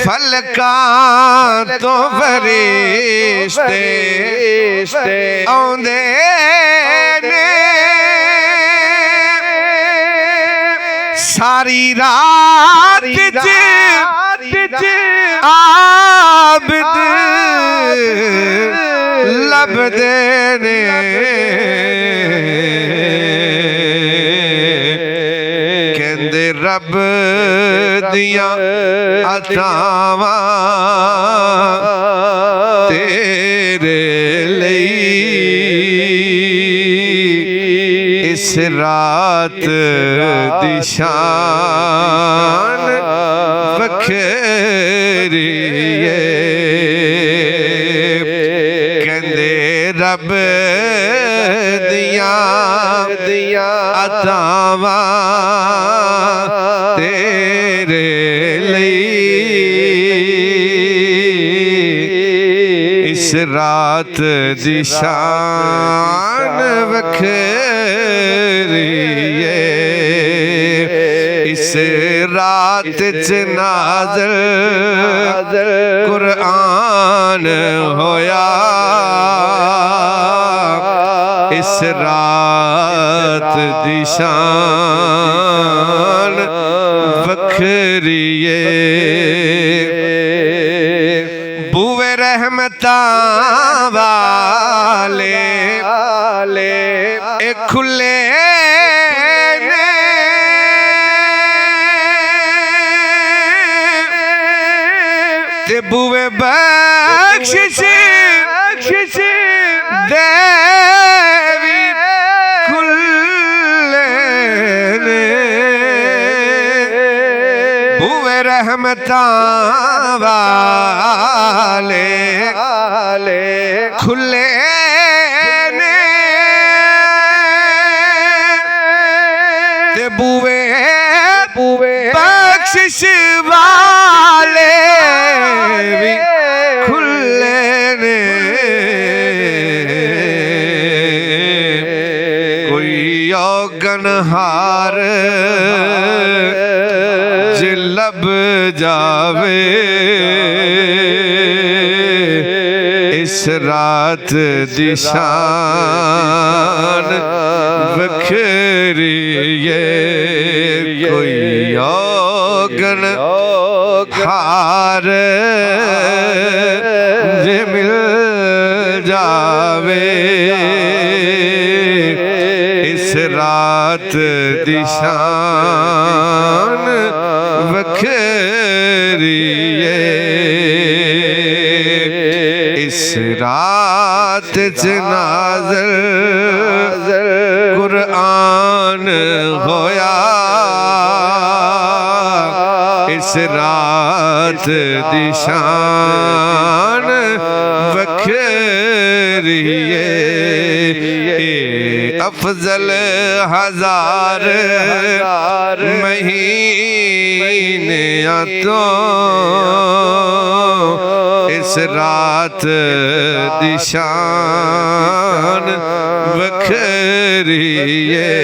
फलकां तो फरिश्ते आउंदे ने सारी रात आबिद लभदे ने कहंदे रब दियां अतावां तेरे लई इस रात दी शान वखरी है कहंदे रब दियां अतावां तेरे लई इस रात दी शान वखरी है इस रात च नाज़िल कुरान होया इस रात दी शान वखरी है बूवे रहमतां वाले ए खुले ने ते बूवे बख्शिश दे भी खुले ने बूवे रहमतां वाले खुले ने ते बूवे बख्शिश वाले भी खुले ने कोई औगनहार जे लब जावे इस रात दी शान वखरी है कोई औगनहार जे मिल जावे इस रात दी शान वखरी है इस रात च नाज़िल कुरान होया इस रात दी शान वखरी है अफजल हजार महीने तो इस रात दी शान वखरी है